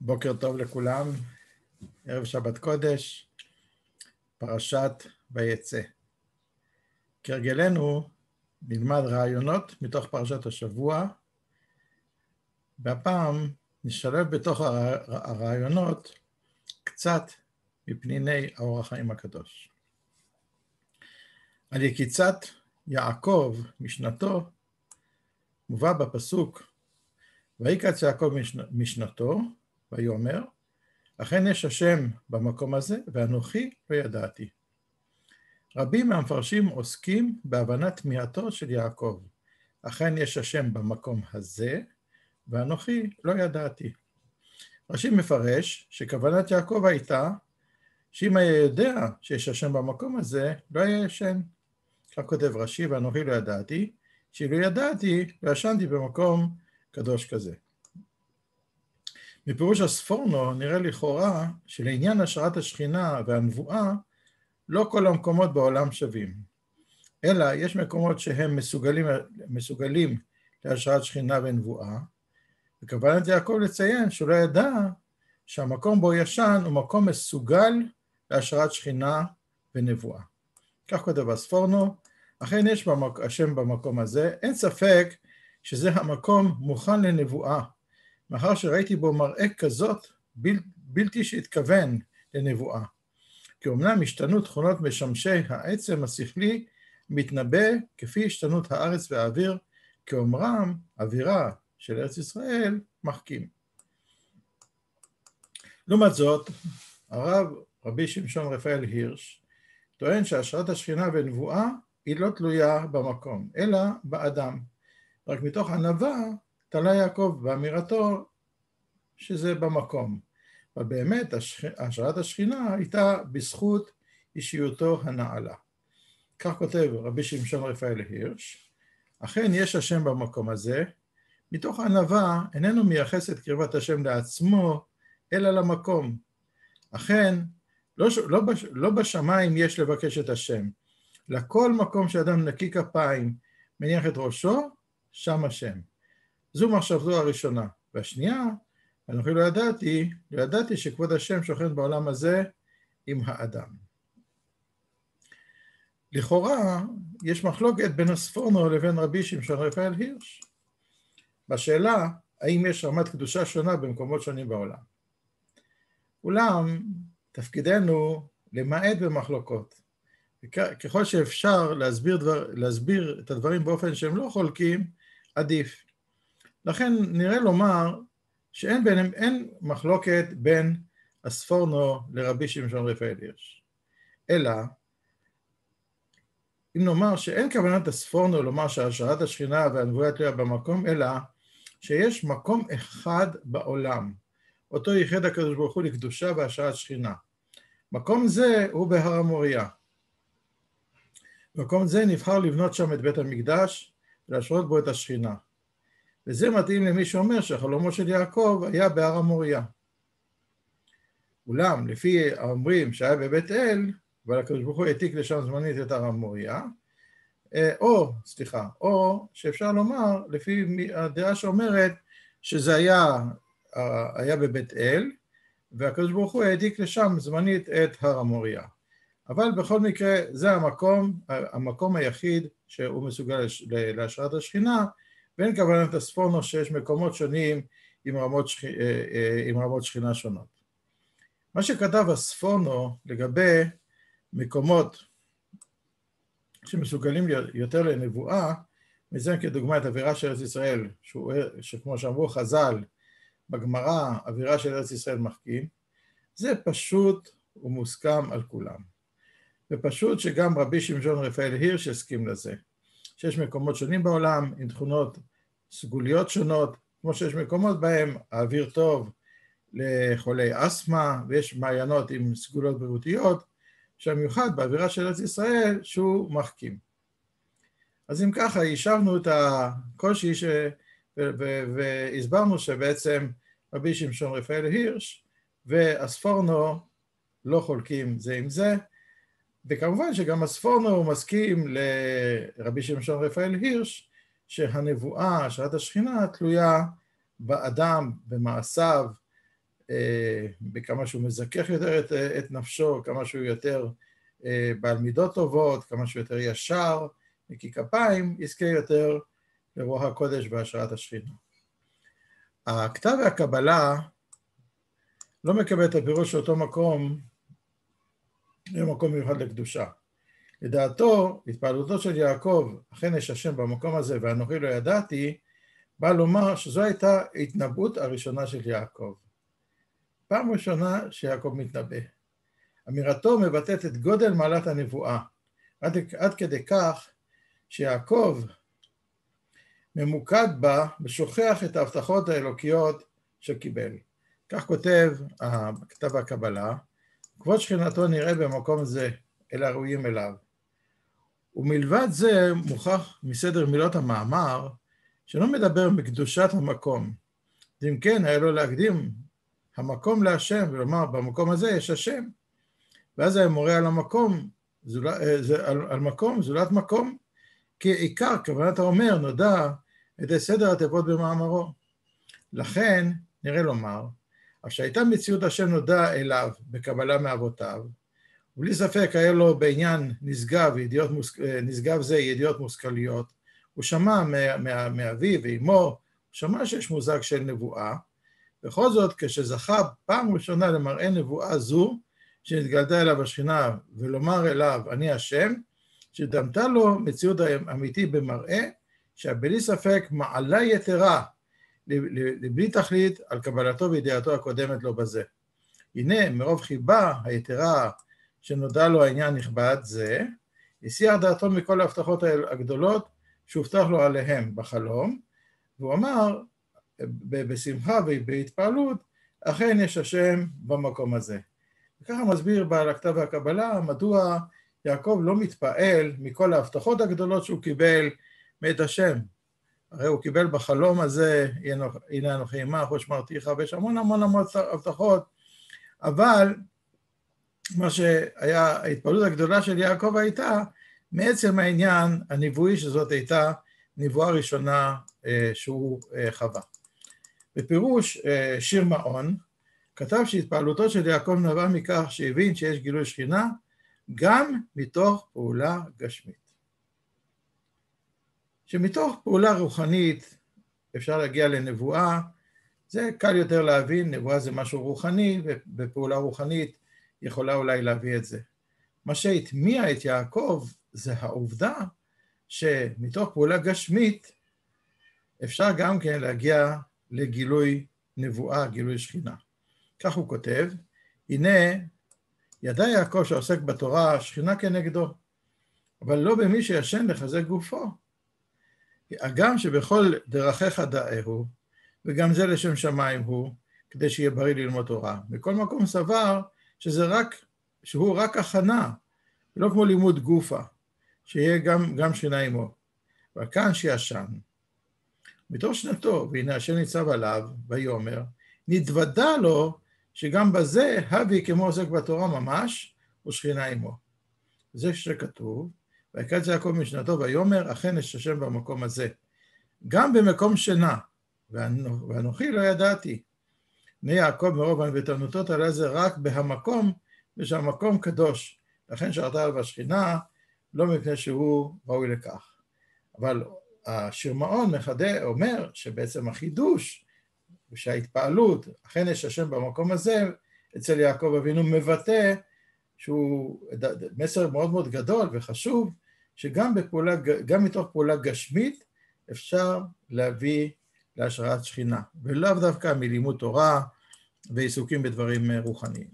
בוקר טוב לכולם, ערב שבת קודש, פרשת ויצא. כהרגלנו נלמד רעיונות מתוך פרשת השבוע, והפעם נשלב בתוך הרעיונות קצת מפניני האור החיים הקדוש. על יקיצת יעקב משנתו מובא בפסוק, ויקץ יעקב משנתו, ויאמר, אכן יש השם במקום הזה, ואנוכי לא ידעתי. רבים מהמפרשים עוסקים בהבנת תמיהתו של יעקב. אכן יש השם במקום הזה, ואנוכי לא ידעתי. רש"י מפרש שכוונת יעקב הייתה, שאם היה יודע שיש השם במקום הזה, לא היה ישן. כך כותב רש"י, ואנוכי לא ידעתי, שאילו ידעתי, לא ישנתי במקום קדוש כזה. מפירוש הספורנו נראה לכאורה שלעניין השראת השכינה והנבואה לא כל המקומות בעולם שווים, אלא יש מקומות שהם מסוגלים להשראת שכינה ונבואה, וכוונת יעקב לציין שהוא לא ידע שהמקום בו ישן הוא מקום מסוגל להשראת שכינה ונבואה. כך כותב הספורנו, אכן יש השם במקום הזה, אין ספק שזה המקום מוכן לנבואה, מאחר שראיתי בו מראה כזאת בלתי שהתכוון לנבואה. כי אומנם השתנות תכונות משמשי העצם השכלי מתנבא כפי השתנות הארץ והאוויר, כאומרם אווירה של ארץ ישראל מחכים. לעומת זאת, הרב רבי שמשון רפאל הירש טוען שהשראת השכינה ונבואה היא לא תלויה במקום, אלא באדם. רק מתוך ענווה תלה יעקב באמירתו שזה במקום. אבל באמת השראת השכינה הייתה בזכות אישיותו הנעלה. כך כותב רבי שמשון רפאל הירש, אכן יש השם במקום הזה, מתוך ענווה איננו מייחס את קרבת השם לעצמו, אלא למקום. אכן, לא בשמיים יש לבקש את השם, לכל מקום שאדם נקי כפיים מניח את ראשו, שם השם. זו מחשבתו הראשונה. והשנייה, אנוכי לא ידעתי שכבוד השם שוכן בעולם הזה עם האדם. לכאורה, יש מחלוקת בין הספורנו לבין רבי שמשון רפאל הירש, בשאלה, האם יש רמת קדושה שונה במקומות שונים בעולם. אולם, תפקידנו למעט במחלוקות. ככל שאפשר להסביר את הדברים באופן שהם לא חולקים, עדיף. לכן נראה לומר שאין ביניהם, אין מחלוקת בין הספורנו לרבי שמשון רפאל הירש. אלא, אם נאמר שאין כוונת הספורנו לומר שהשראת השכינה והנבואה תלויה במקום, אלא שיש מקום אחד בעולם, אותו ייחד הקדוש ברוך הוא לקדושה והשראת שכינה. מקום זה הוא בהר המוריה. מקום זה נבחר לבנות שם את בית המקדש ולהשרות בו את השכינה. וזה מתאים למי שאומר שהחלומו של יעקב היה בהר המוריה. אולם, לפי האומרים שהיה בבית אל, אבל הקדוש ברוך הוא העתיק לשם זמנית את הר המוריה, או שאפשר לומר, לפי הדעה שאומרת שזה היה בבית אל, והקדוש ברוך הוא העתיק לשם זמנית את הר המוריה. אבל בכל מקרה, זה המקום היחיד שהוא מסוגל להשראת השכינה, ואין כוונת הספורנו שיש מקומות שונים עם רמות שכינה שונות. מה שכתב הספורנו לגבי מקומות שמסוגלים יותר לנבואה, מזן כדוגמה את אווירה של ארץ ישראל, שכמו שאמרו חז"ל בגמרא, אווירה של ארץ ישראל מחכים, זה פשוט ומוסכם על כולם. ופשוט שגם רבי שמשון רפאל הירש הסכים לזה. שיש מקומות שונים בעולם עם תכונות סגוליות שונות, כמו שיש מקומות בהם האוויר טוב לחולי אסתמה, ויש מעיינות עם סגולות בריאותיות, שהמיוחד באווירה של ארץ ישראל שהוא מחכים. אז אם ככה, יישבנו את הקושי והסברנו שבעצם רבי שמשון רפאל הירש והספורנו לא חולקים זה עם זה, וכמובן שגם הספורנו מסכים לרבי שמשון רפאל הירש שהנבואה, השראת השכינה, תלויה באדם, במעשיו, בכמה שהוא מזכך יותר את נפשו, כמה שהוא יותר בעל מידות טובות, כמה שהוא יותר ישר, נקי כפיים, יזכה יותר לרוח הקודש בהשראת השכינה. הכתב והקבלה לא מקבל את הפירוש של אותו מקום, למקום מיוחד לקדושה. לדעתו, התפעלותו של יעקב, אכן יש השם במקום הזה ואנוכי לא ידעתי, בא לומר שזו הייתה התנבאות הראשונה של יעקב. פעם ראשונה שיעקב מתנבא. אמירתו מבטאת את גודל מעלת הנבואה, עד כדי כך שיעקב ממוקד בה ושוכח את ההבטחות האלוקיות שקיבל. כך כותב כתב הקבלה, כבוד שכינתו נראה במקום זה, אלה הראויים אליו. ומלבד זה מוכח מסדר מילות המאמר, שלא מדבר מקדושת המקום. אם כן, היה לו להקדים המקום להשם, ולומר, במקום הזה יש השם. ואז היה מורה על המקום, על מקום, זולת מקום, כי עיקר, כוונת האומר, נודע את סדר התיבות במאמרו. לכן, נראה לומר, אף שהייתה מציאות השם נודע אליו בקבלה מאבותיו, ובלי ספק היה לו בעניין נשגב זה ידיעות מושכליות, הוא שמע מאביו ואמו, הוא שמע שיש מושג של נבואה, בכל זאת כשזכה פעם ראשונה למראה נבואה זו, שנתגלתה אליו השכינה, ולומר אליו אני השם, שדמתה לו מציאות אמיתי במראה, שבלי ספק מעלה יתרה, לבלי תכלית על קבלתו וידיעתו הקודמת לו בזה. הנה מרוב חיבה היתרה שנודע לו העניין נכבד זה, הסיח דעתו מכל ההבטחות הגדולות שהובטח לו עליהם בחלום, והוא אמר בשמחה ובהתפעלות, אכן יש השם במקום הזה. וככה מסביר בעל הכתב והקבלה מדוע יעקב לא מתפעל מכל ההבטחות הגדולות שהוא קיבל מאת השם. הרי הוא קיבל בחלום הזה, הנה אנוכי עמך ושמרתיך, ויש המון הבטחות, אבל מה שהיה, ההתפעלות הגדולה של יעקב הייתה, מעצם העניין הנבואי שזאת הייתה נבואה ראשונה שהוא חווה. בפירוש שיר מעון, כתב שהתפעלותו של יעקב נבע מכך שהבין שיש גילוי שכינה, גם מתוך פעולה גשמית. שמתוך פעולה רוחנית אפשר להגיע לנבואה, זה קל יותר להבין, נבואה זה משהו רוחני, ובפעולה רוחנית יכולה אולי להביא את זה. מה שהטמיע את יעקב זה העובדה שמתוך פעולה גשמית אפשר גם כן להגיע לגילוי נבואה, גילוי שכינה. כך הוא כותב, הנה ידע יעקב שעוסק בתורה שכינה כנגדו, אבל לא במי שישן לחזק גופו. הגם שבכל דרכיך דאהו, וגם זה לשם שמיים הוא, כדי שיהיה בריא ללמוד תורה. בכל מקום סבר שהוא רק הכנה, לא כמו לימוד גופה, שיהיה גם שכינה עמו. וכאן שישן. מתוך שנתו, והנה השם ניצב עליו, ויאמר, נתוודע לו שגם בזה הבי כמו עוסק בתורה ממש, ושכינה עמו. זה שכתוב, ויקץ יעקב משנתו ויאמר, אכן יש השם במקום הזה. גם במקום שינה, ואנוכי לא ידעתי. בני יעקב מרוב ענוותנותו תלה זה רק בהמקום, ושהמקום קדוש. לכן שרתה עליו השכינה, לא מפני שהוא ראוי לכך. אבל השיר מעון אומר שבעצם החידוש, ושההתפעלות, אכן יש השם במקום הזה, אצל יעקב אבינו מבטא, שהוא מסר מאוד מאוד גדול וחשוב, שגם מתוך פעולה גשמית אפשר להביא להשראת שכינה, ולאו דווקא מלימוד תורה ועיסוקים בדברים רוחניים.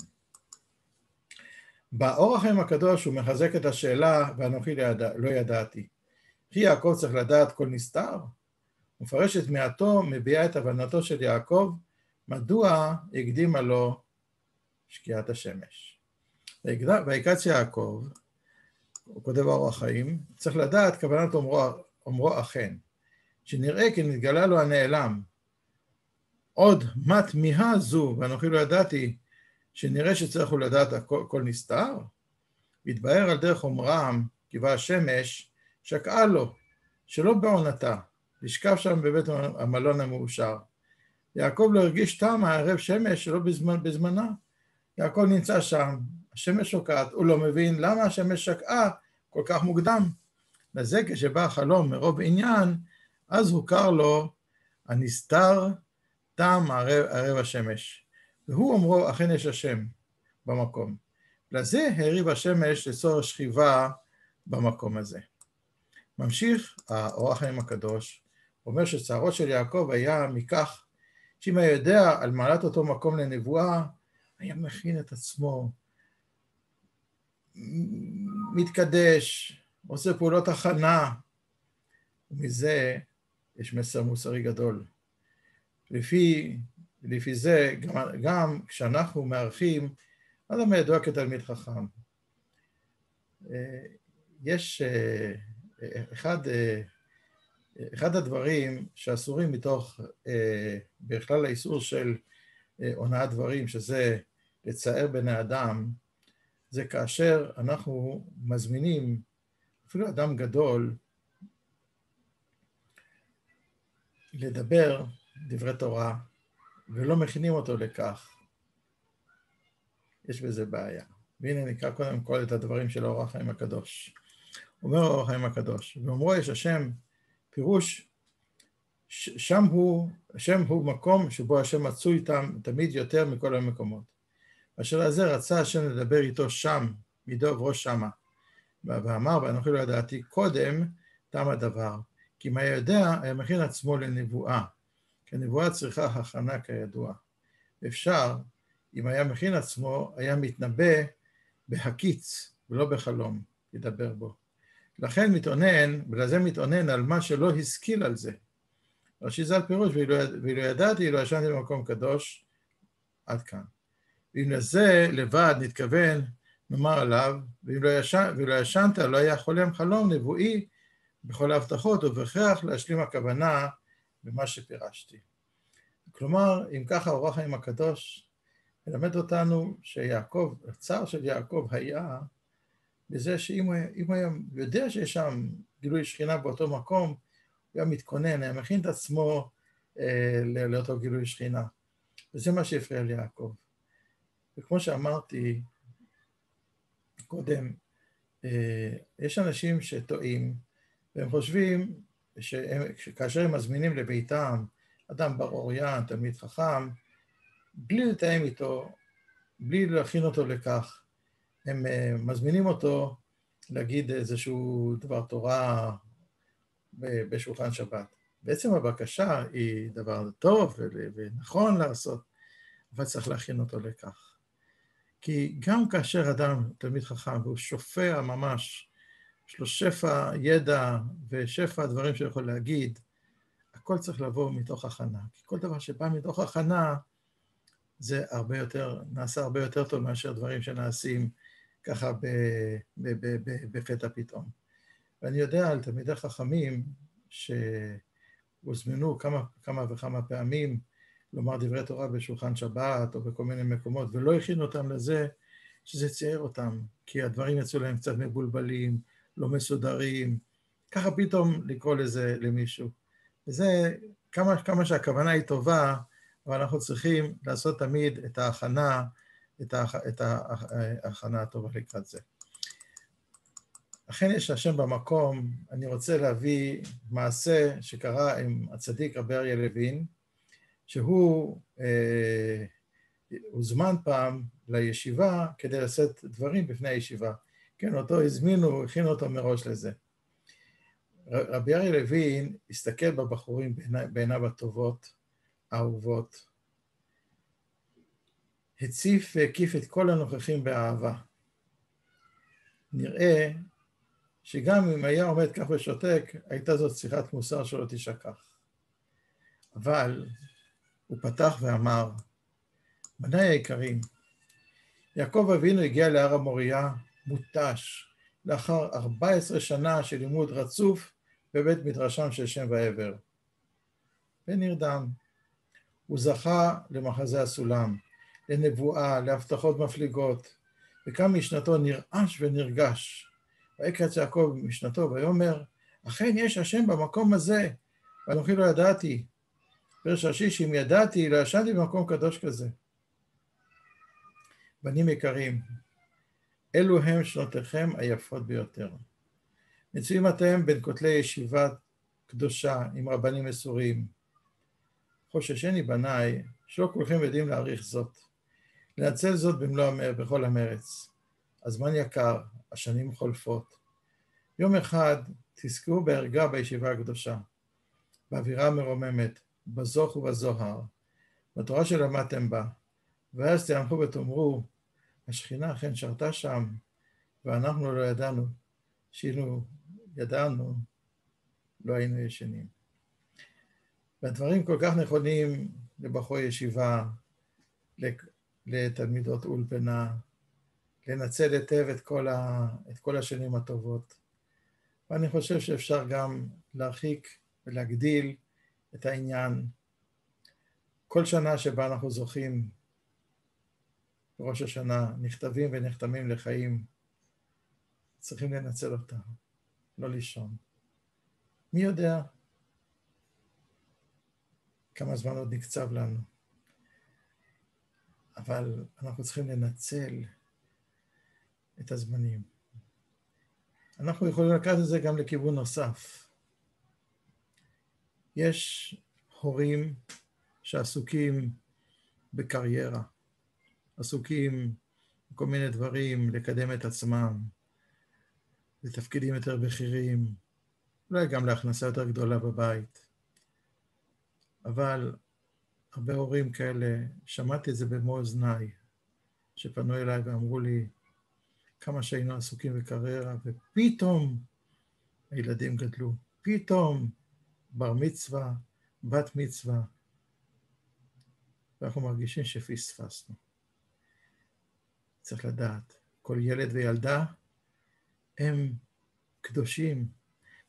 באור החיים הקדוש הוא מחזק את השאלה, ואנוכי לא ידעתי. כי יעקב צריך לדעת כל נסתר, מפרש את מעטו, מביע את הבנתו של יעקב, מדוע הקדימה לו שקיעת השמש. ויקץ יעקב, הוא כותב אור החיים, צריך לדעת כוונת אומרו אכן, שנראה כי נתגלה לו הנעלם. עוד מה תמיהה זו, ואנוכי לא ידעתי, שנראה שצריך לדעת כל נסתר, והתבהר על דרך אומרם, כיבה השמש, שקעה לו, שלא בעונתה, לשכב שם בבית המלון המאושר. יעקב לא הרגיש טעם הערב שמש שלא בזמנה. יעקב נמצא שם, השמש שוקעת, הוא לא מבין למה השמש שקעה כל כך מוקדם. לזה כשבא החלום מרוב עניין, אז הוכר לו הנסתר טעם ערב השמש. והוא אומרו, אכן יש השם במקום. לזה העריב השמש לצורך שכיבה במקום הזה. ממשיך האור החיים הקדוש, אומר שצערו של יעקב היה מכך, שאם היה יודע על מעלת אותו מקום לנבואה, היה מכין את עצמו, מתקדש, עושה פעולות הכנה, ומזה יש מסר מוסרי גדול. לפי זה, גם כשאנחנו מארחים, אדם ידוע כתלמיד חכם. יש אחד הדברים שאסורים מתוך בכלל האיסור של הונאת דברים, שזה לצער בני אדם, זה כאשר אנחנו מזמינים אפילו אדם גדול לדבר דברי תורה ולא מכינים אותו לכך. יש בזה בעיה. והנה נקרא קודם כל את הדברים של האור החיים הקדוש. אומר האור החיים הקדוש, ואומרו יש השם פירוש, שם הוא מקום שבו השם מצוי איתם תמיד יותר מכל המקומות. אשר על זה רצה השם לדבר איתו שם, מדוב ראש שמה. ואמר, ואנוכי לא ידעתי, קודם תם הדבר. כי אם היה יודע, היה מכין עצמו לנבואה. כי הנבואה צריכה הכנה כידוע. אפשר, אם היה מכין עצמו, היה מתנבא בהקיץ, ולא בחלום, ידבר בו. לכן מתעונן, ולזה מתעונן על מה שלא השכיל על זה. רש"י ז"ל פירוש, ואילו ידעתי, אילו ישנתי במקום קדוש, עד כאן. ואם לזה לבד נתכוון, נאמר עליו, ואילו ישנת, לא היה חולם חלום נבואי בכל ההבטחות, ובהכרח להשלים הכוונה במה שפירשתי. כלומר, אם ככה האור החיים הקדוש מלמד אותנו שיעקב, הצער של יעקב היה בזה שאם הוא היה יודע שיש שם גילוי שכינה באותו מקום, הוא היה מתכונן, היה מכין את עצמו לאותו גילוי שכינה. וזה מה שהפריע ליעקב. וכמו שאמרתי קודם, יש אנשים שטועים, והם חושבים שכאשר הם מזמינים לביתם אדם בר אוריין, תלמיד חכם, בלי לתאם איתו, בלי להכין אותו לכך, הם מזמינים אותו להגיד איזשהו דבר תורה בשולחן שבת. בעצם הבקשה היא דבר טוב ונכון לעשות, אבל צריך להכין אותו לכך. כי גם כאשר אדם תלמיד חכם והוא שופע ממש, יש לו שפע ידע ושפע דברים שהוא יכול להגיד, הכל צריך לבוא מתוך הכנה. כי כל דבר שבא מתוך הכנה, זה נעשה הרבה יותר טוב מאשר דברים שנעשים ככה בפתע פתאום. ואני יודע על תלמידי חכמים שהוזמנו כמה וכמה פעמים לומר דברי תורה בשולחן שבת או בכל מיני מקומות, ולא הכינו אותם לזה, שזה צייר אותם, כי הדברים יצאו להם קצת מבולבלים, לא מסודרים, ככה פתאום לקרוא לזה למישהו. וזה כמה שהכוונה היא טובה, אבל אנחנו צריכים לעשות תמיד את ההכנה, את ההכנה הטובה לקראת זה. אכן יש השם במקום, אני רוצה להביא מעשה שקרה עם הצדיק רבי אריה לוין, שהוא הוזמן פעם לישיבה כדי לשאת דברים בפני הישיבה. כן, אותו הזמינו, הכינו אותו מראש לזה. רבי אריה לוין הסתכל בבחורים בעיניו הטובות, האהובות, הציף והקיף את כל הנוכחים באהבה. נראה שגם אם היה עומד כך ושותק, הייתה זאת שיחת מוסר שלא תשכח. אבל הוא פתח ואמר, בניי היקרים, יעקב אבינו הגיע להר המוריה מותש, לאחר 14 שנה של לימוד רצוף בבית מדרשם של שם ועבר. ונרדם. הוא זכה למחזה הסולם, לנבואה, להבטחות מפליגות, וכאן משנתו נרעש ונרגש. ויקץ יעקב משנתו ויאמר, אכן יש השם במקום הזה, ואנוכי לא ידעתי. פרש השיש, אם ידעתי, לא ישנתי במקום קדוש כזה. בנים יקרים, אלו הם שנותיכם היפות ביותר. מצויים אתם בין כותלי ישיבה קדושה עם רבנים מסורים. חוששני בניי, שלא כולכם יודעים להעריך זאת. לנצל זאת בכל המרץ. הזמן יקר, השנים חולפות. יום אחד תזכרו בערגה בישיבה הקדושה, באווירה מרוממת, בזוך ובזוהר, בתורה שלמדתם בה, ואז תעמכו ותאמרו, השכינה אכן שרתה שם, ואנחנו לא ידענו, שאילו ידענו, לא היינו ישנים. והדברים כל כך נכונים לבחורי ישיבה, לתלמידות אולפנה, לנצל היטב את כל השנים הטובות. ואני חושב שאפשר גם להרחיק ולהגדיל את העניין. כל שנה שבה אנחנו זוכים בראש השנה, נכתבים ונחתמים לחיים, צריכים לנצל אותה, לא לישון. מי יודע כמה זמן עוד נקצב לנו, אבל אנחנו צריכים לנצל את הזמנים. אנחנו יכולים לקחת את זה גם לכיוון נוסף. יש הורים שעסוקים בקריירה, עסוקים בכל מיני דברים, לקדם את עצמם, לתפקידים יותר בכירים, אולי גם להכנסה יותר גדולה בבית. אבל הרבה הורים כאלה, שמעתי את זה במו אוזניי, שפנו אליי ואמרו לי, כמה שהיינו עסוקים בקריירה, ופתאום הילדים גדלו, פתאום בר מצווה, בת מצווה, ואנחנו מרגישים שפספסנו. צריך לדעת, כל ילד וילדה הם קדושים,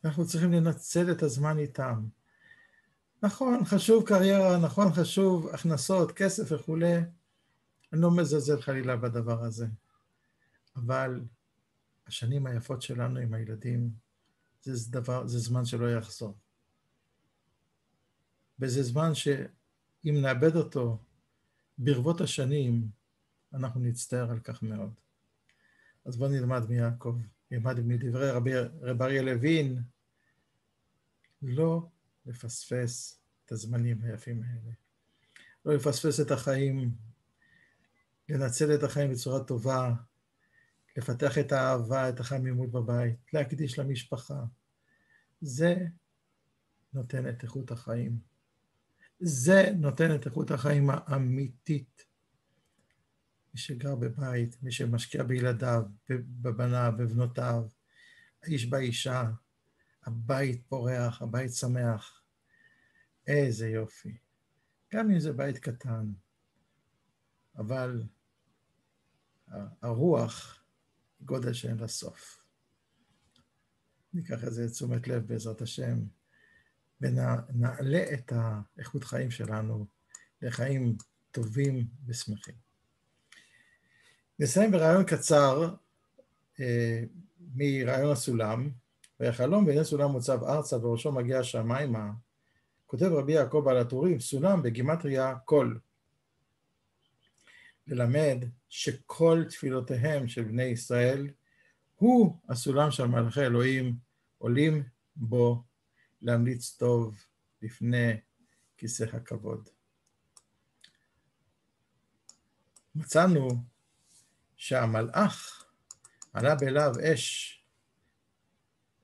אנחנו צריכים לנצל את הזמן איתם. נכון, חשוב קריירה, נכון, חשוב הכנסות, כסף וכו'. אני לא מזלזל חלילה בדבר הזה. אבל השנים היפות שלנו עם הילדים, זה זמן שלא יחזור. וזה זמן שאם נאבד אותו ברבות השנים, אנחנו נצטער על כך מאוד. אז בואו נלמד מיעקב, נלמד מדברי רב אריה לוין, לא לפספס את הזמנים היפים האלה. לא לפספס את החיים, לנצל את החיים בצורה טובה, לפתח את האהבה, את החמימות בבית, להקדיש למשפחה. זה נותן את איכות החיים. זה נותן את איכות החיים האמיתית. מי שגר בבית, מי שמשקיע בילדיו, בבניו, בבנותיו, האיש באישה, הבית פורח, הבית שמח. איזה יופי. גם אם זה בית קטן, אבל הרוח גודל שאין לה סוף. ניקח את זה לתשומת לב בעזרת השם, ונעלה את האיכות חיים שלנו לחיים טובים ושמחים. נסיים ברעיון קצר מרעיון הסולם. והחלום בעניין סולם מוצב ארצה וראשו מגיע השמיימה, כותב רבי יעקב בעל הטורים, סולם בגימטריה קול. ללמד שכל תפילותיהם של בני ישראל הוא הסולם של מלאכי אלוהים עולים בו להמליץ טוב לפני כיסא הכבוד. מצאנו שהמלאך עלה בלהב אש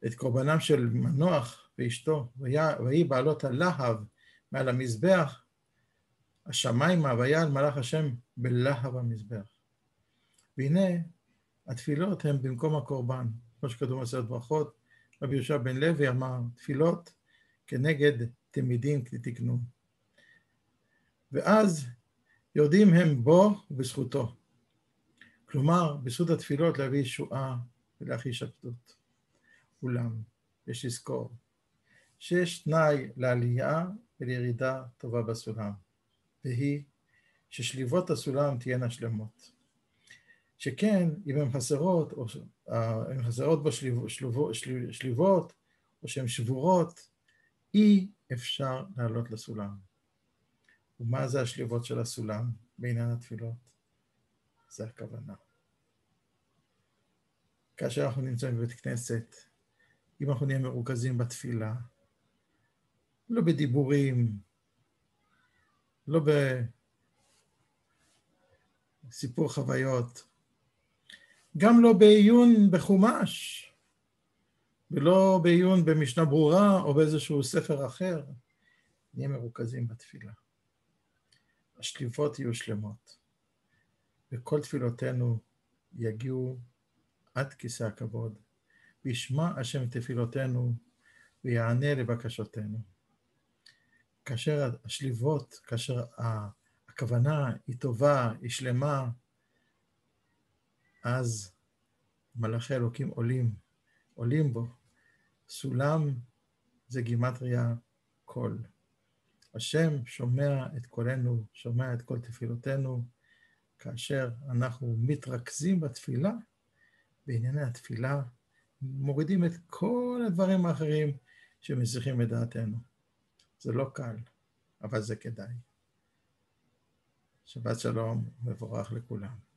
את קורבנם של מנוח ואשתו, ויהי בעלות הלהב מעל המזבח, השמיימה ויעל מלאך השם בלהב המזבח. והנה התפילות הן במקום הקורבן, כמו שכתוב במסכת ברכות, רבי יהושע בן לוי אמר, תפילות כנגד תמידים תקנו. ואז יורדים הם בו ובזכותו. כלומר, בזכות התפילות להביא ישועה ולהחיש אחדות. אולם, יש לזכור שיש תנאי לעלייה ולירידה טובה בסולם, והיא ששליבות הסולם תהיינה שלמות. שכן, אם הן חסרות, או הן חסרות בו שליבות, או שהן שבורות, אי אפשר לעלות לסולם. ומה זה השליבות של הסולם בעניין התפילות? זה הכוונה. כאשר אנחנו נמצאים בבית כנסת, אם אנחנו נהיה מרוכזים בתפילה, לא בדיבורים, לא בסיפור חוויות, גם לא בעיון בחומש, ולא בעיון במשנה ברורה או באיזשהו ספר אחר, נהיה מרוכזים בתפילה. השליפות יהיו שלמות, וכל תפילותינו יגיעו עד כיסא הכבוד, וישמע השם תפילותינו ויענה לבקשותינו. כאשר השליבות, כאשר הכוונה היא טובה, היא שלמה, אז מלאכי אלוקים עולים בו. סולם זה גימטריה קול. השם שומע את קולנו, שומע את כל תפילותינו, כאשר אנחנו מתרכזים בתפילה, בענייני התפילה, מורידים את כל הדברים האחרים שמסיחים את דעתנו. זה לא קל, אבל זה כדאי. שבת שלום, מבורך לכולם.